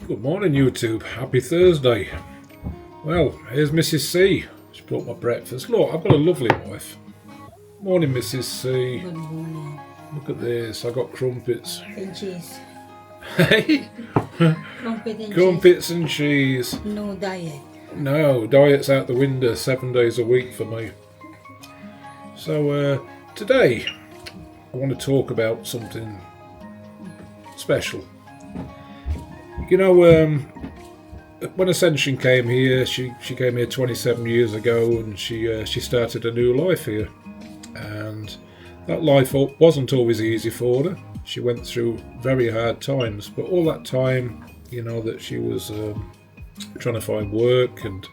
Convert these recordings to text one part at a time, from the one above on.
Good morning, YouTube. Happy Thursday. Well, here's Mrs. C. She brought my breakfast. Look, I've got a lovely wife. Morning, Mrs. C. Good morning. Look at this. I got crumpets. And cheese. Hey, Crumpet and crumpets and cheese. cheese. No diet. No, diet's out the window 7 days a week for me. So today, I want to talk about something special. You know, when Ascension came here, she came here 27 years ago, and she started a new life here. And that life wasn't always easy for her. She went through very hard times, but all that time, you know, that she was trying to find work and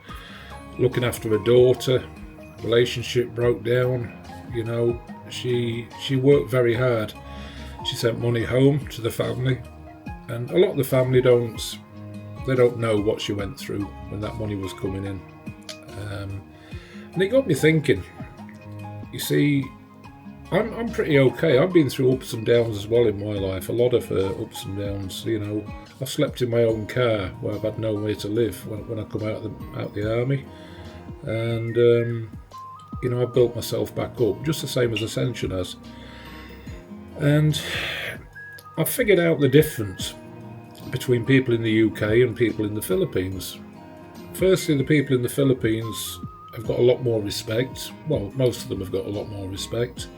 looking after her daughter, relationship broke down. You know, she worked very hard. She sent money home to the family, and a lot of the family don't know what she went through when that money was coming in. And it got me thinking. You see, I'm pretty okay. I've been through ups and downs as well in my life, a lot of ups and downs. You know, I've slept in my own car where I've had nowhere to live when I come out the army, and you know, I built myself back up just the same as Ascension has. And I've figured out the difference between people in the UK and people in the Philippines. Firstly, the people in the Philippines have got a lot more respect. Well, most of them have got a lot more respect.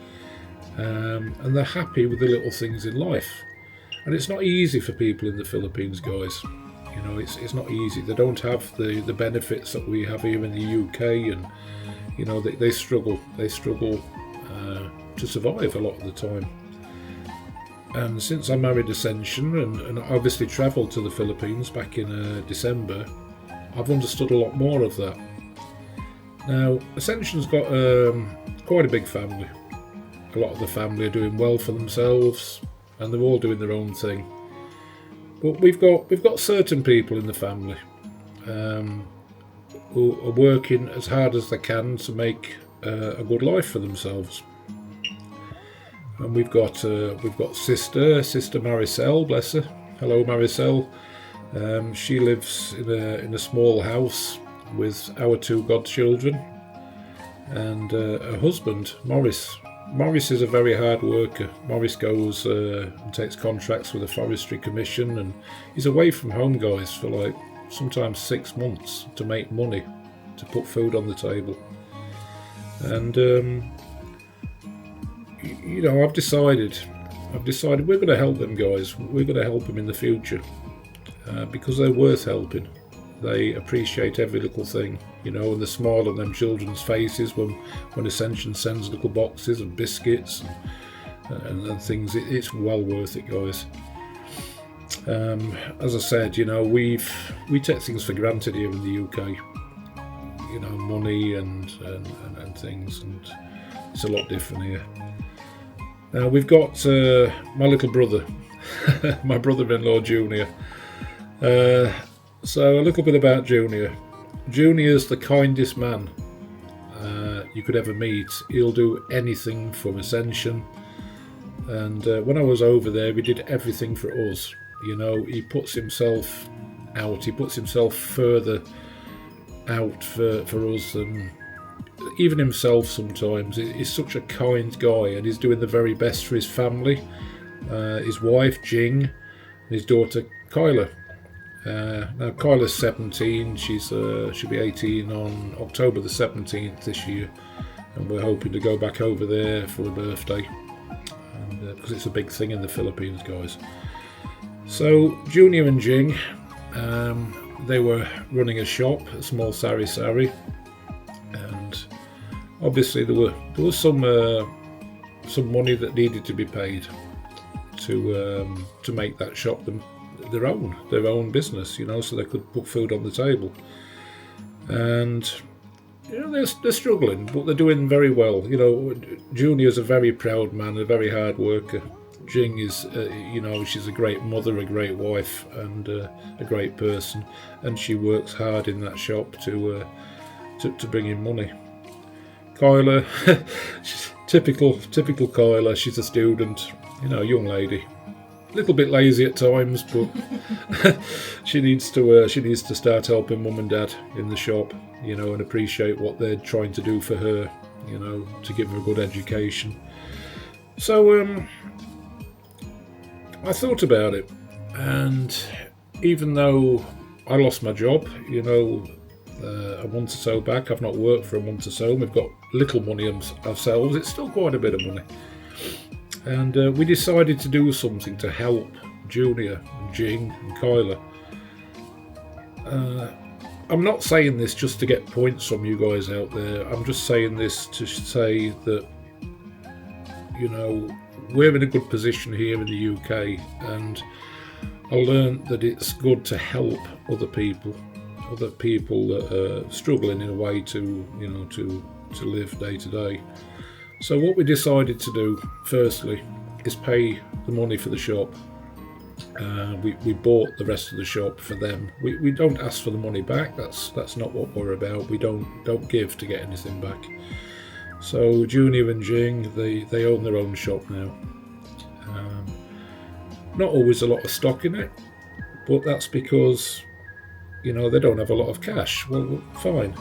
And they're happy with the little things in life. And it's not easy for people in the Philippines, guys. You know, it's not easy. They don't have the benefits that we have here in the UK, and you know, they struggle. They struggle to survive a lot of the time. And since I married Ascension and obviously travelled to the Philippines back in December, I've understood a lot more of that. Now, Ascension's got quite a big family. A lot of the family are doing well for themselves, and they're all doing their own thing. But we've got certain people in the family who are working as hard as they can to make a good life for themselves. And we've got sister Maricel, bless her. Hello, Maricel. She lives in a small house with our two godchildren, and her husband Morris. Morris is a very hard worker. Morris goes and takes contracts with the Forestry Commission, and he's away from home, guys, for like sometimes 6 months to make money, to put food on the table. And you know, I've decided we're going to help them, guys. We're going to help them in the future because they're worth helping. They appreciate every little thing, you know, and the smile on them children's faces when Ascension sends little boxes and biscuits and things. It's well worth it, guys. As I said, you know, we take things for granted here in the UK. You know, money and things, and it's a lot different here. Now we've got my little brother, my brother-in-law Junior. So a little bit about Junior. Junior's the kindest man you could ever meet. He'll do anything for Ascension. And when I was over there, he did everything for us. You know, he puts himself out. He puts himself further out for us than even himself sometimes. He's such a kind guy, and he's doing the very best for his family. His wife, Jing, and his daughter, Kyla. Now Kyla's 17, she'll be 18 on October the 17th this year, and we're hoping to go back over there for her birthday, and because it's a big thing in the Philippines, guys. So Junior and Jing, they were running a shop, a small sari, and obviously there was some money that needed to be paid to make that shop their own business, you know, so they could put food on the table. And you know, they're struggling, but they're doing very well. You know, Junior's a very proud man, a very hard worker. Jing is, you know, she's a great mother, a great wife, and a great person, and she works hard in that shop to bring in money. Kyla, she's typical Kyla. She's a student, you know, young lady. little bit lazy at times, but she needs to start helping mum and dad in the shop, you know, and appreciate what they're trying to do for her, you know, to give her a good education. So I thought about it, and even though I lost my job, you know, a month or so back, I've not worked for a month or so, and we've got little money ourselves, it's still quite a bit of money. And we decided to do something to help Junior and Jing and Kyla. I'm not saying this just to get points from you guys out there. I'm just saying this to say that, you know, we're in a good position here in the UK, and I learned that it's good to help other people that are struggling in a way to, you know, to live day to day. So what we decided to do, firstly, is pay the money for the shop. We bought the rest of the shop for them. We don't ask for the money back. That's not what we're about. We don't give to get anything back. So Junior and Jing, they own their own shop now. Not always a lot of stock in it, but that's because, you know, they don't have a lot of cash. Well, fine.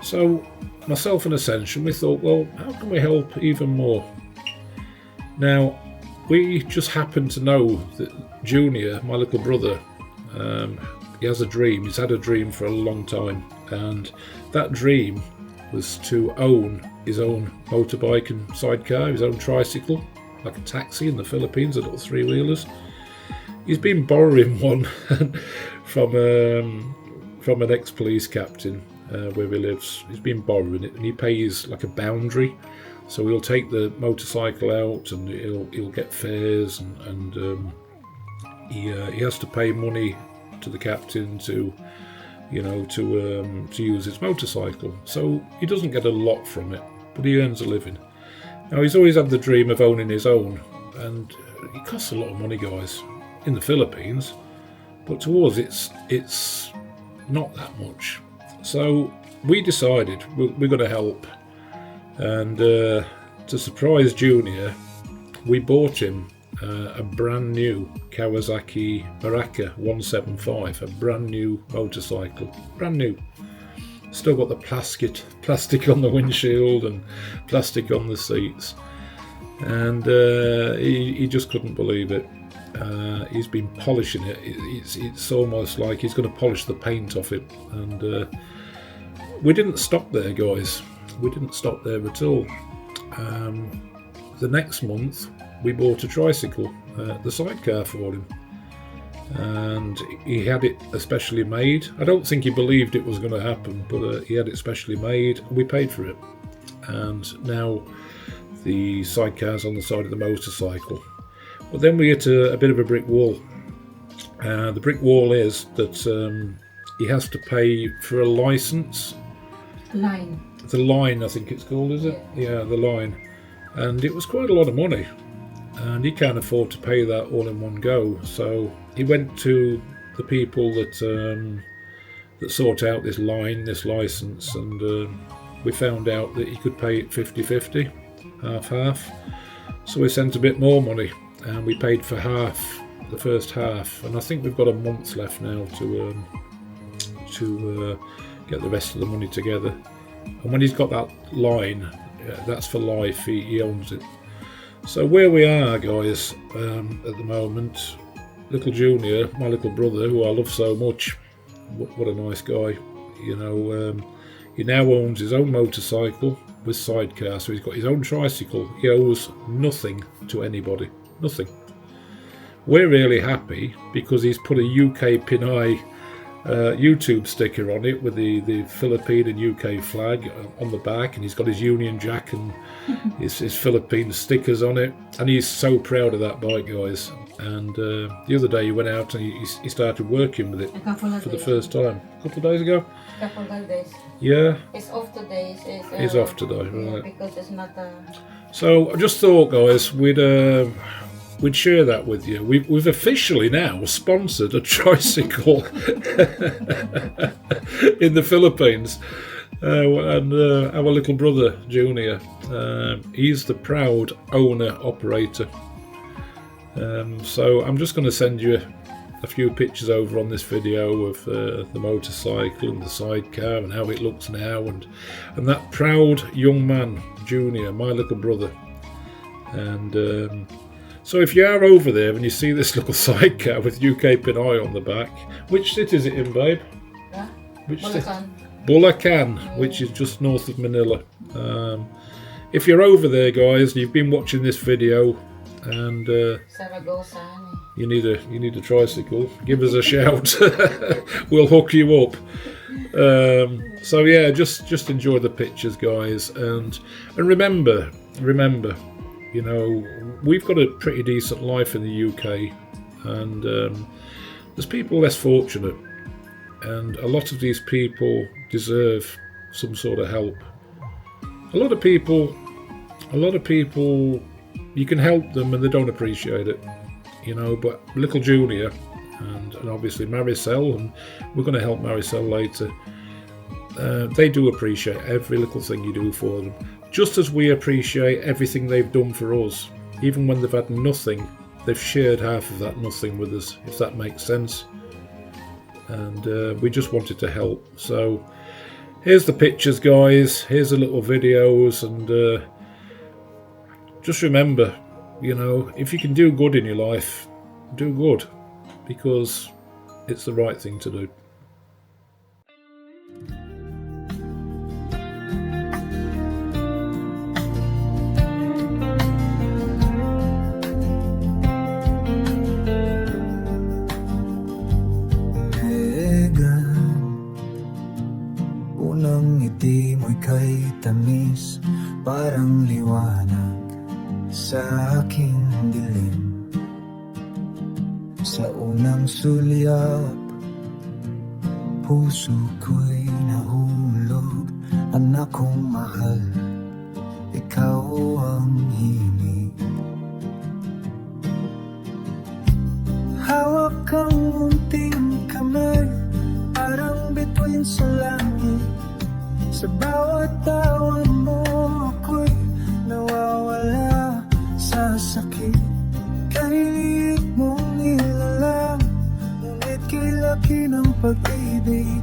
So myself and Ascension, we thought, well, how can we help even more? Now, we just happen to know that Junior, my little brother, he has a dream. He's had a dream for a long time, and that dream was to own his own motorbike and sidecar, his own tricycle, like a taxi in the Philippines, a little three-wheelers. He's been borrowing one from an ex-police captain where he lives. He's been borrowing it, and he pays like a boundary. So he'll take the motorcycle out, and he'll get fares, and he has to pay money to the captain to, you know, to use his motorcycle. So he doesn't get a lot from it, but he earns a living. Now, he's always had the dream of owning his own, and it costs a lot of money, guys, in the Philippines. But to us, it's not that much. So we decided we're going to help. And to surprise Junior, we bought him a brand new Kawasaki Baraka 175, a brand new motorcycle, brand new. Still got the plastic on the windshield and plastic on the seats, and he just couldn't believe it. He's been polishing it. It's almost like he's going to polish the paint off it. And we didn't stop there, guys. We didn't stop there at all. The next month, we bought a tricycle, the sidecar for him. And he had it especially made. I don't think he believed it was going to happen, but he had it specially made. We paid for it. And now the sidecar's on the side of the motorcycle. But then we hit a bit of a brick wall. The brick wall is that he has to pay for a license. Line. The line, I think it's called, is it? Yeah, the line. And it was quite a lot of money. And he can't afford to pay that all in one go. So he went to the people that sort out this line, this license, and we found out that he could pay it 50-50, half-half. So we sent a bit more money, and we paid for half, the first half. And I think we've got a month left now to get the rest of the money together. And when he's got that line, that's for life. He owns it. So where we are, guys, at the moment, little Junior, my little brother, who I love so much, what a nice guy, you know, he now owns his own motorcycle with sidecar, so he's got his own tricycle. He owes nothing to anybody, nothing. We're really happy because he's put a UK-PINAY YouTube sticker on it with the Philippine and UK flag on the back, and he's got his Union Jack and his Philippine stickers on it, and he's so proud of that bike, guys. And the other day he went out and he started working with it for the first time a couple of days ago. Couple of days. Yeah. It's off today. He's off today, right? Because it's not So I just thought, guys, we'd share that with you. We've officially now sponsored a tricycle in the Philippines. And our little brother, Junior, he's the proud owner-operator. So I'm just going to send you a few pictures over on this video of the motorcycle and the sidecar and how it looks now, and that proud young man, Junior, my little brother. And so if you are over there and you see this little sidecar with UK-PINAY on the back, which city is it in, babe? Yeah. Which city? Bulacan. Bulacan, which is just north of Manila. If you're over there, guys, you've been watching this video and Saragossa. you need a tricycle, give us a shout. We'll hook you up. So yeah, just enjoy the pictures, guys, and remember, you know, we've got a pretty decent life in the UK, and there's people less fortunate, and a lot of these people deserve some sort of help. A lot of people, you can help them and they don't appreciate it, you know, but little Junior and obviously Maricel, and we're going to help Maricel later, they do appreciate every little thing you do for them, just as we appreciate everything they've done for us. Even when they've had nothing, they've shared half of that nothing with us, if that makes sense. And we just wanted to help. So here's the pictures, guys, here's the little videos, and just remember, you know, if you can do good in your life, do good, because it's the right thing to do. Unang ngiti mo'y kay tamis, parang liwanag sa aking dilim. Sa unang sulyap, puso ko'y nahulog. Anak kong mahal, ikaw ang himig. Hawak kang munting kamay, parang bituin sa langit. Sa bawat tawa mo ako'y nawawala sa sakit. Kay liit mong nilalang, ngunit kay laki ng pag-ibig.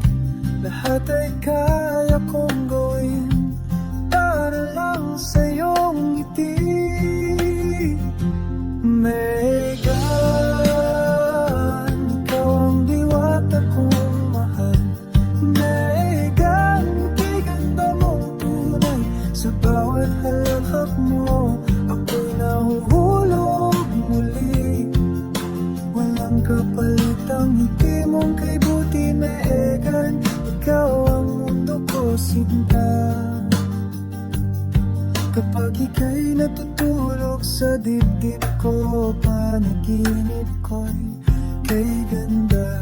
Lahat ay kaya kong gawin para lang sa iyong ngiti. Megan, ikaw ang diwata kong mahal. Megan, kay ganda mong tunay. Sa bawat halakhak mo, ako'y nahuhulog muli. Walang kapalitang ngiti mong kay buti, Megan. Ikaw ang mundo ko, sinta. Kapag ika'y natutulog sa dibdib ko, panaginip ko'y kay ganda.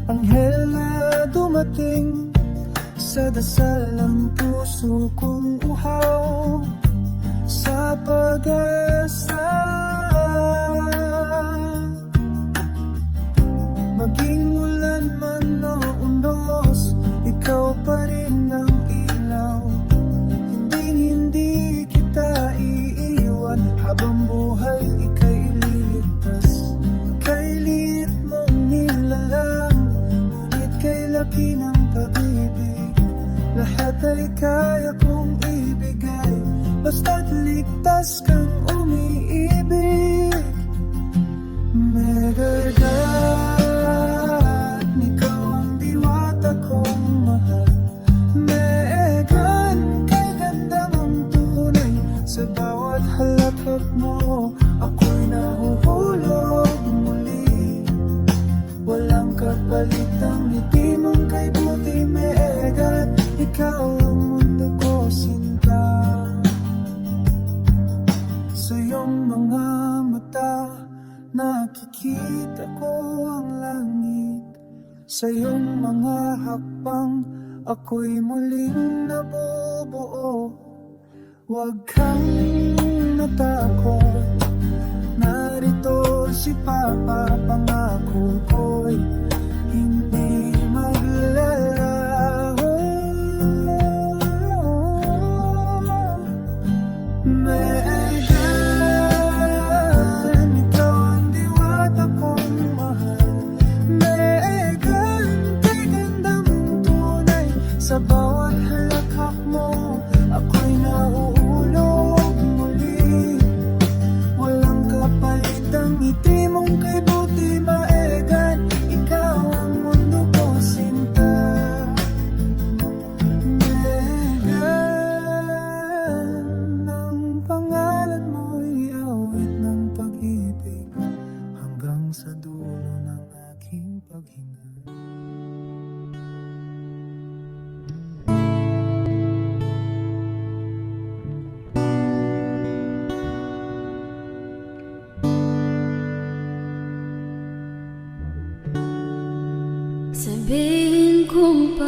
Anghel na dumating sa dasal ng puso kong uhaw sa pag-asa. Maging ulan man o unos, ikaw pa rin ang ilaw. Hindi kita iiwan, habang buhay ika'y ililigtas. Kay liit mong nilalang, ngunit kay laki ng pag-ibig. Lahat ay kaya kong ibigay, basta't ligtas kang umiibig. Megan, ikaw ang diwata kong mahal. Megan, kay ganda mong tunay. Sa bawat halakhak mo, ako'y nahuhulog muli. Walang kapalitang ngiti mong kay buti, Megan. Ikaw ang mundo ko, sinta. Sa iyong mga mata, nakikita ko ang langit. Sa iyong mga hakbang, ako'y muling nabubuo. Huwag kang natakot, narito si Papa. Pangako ko'y hindi maglalaho. Megan, Sabihin kong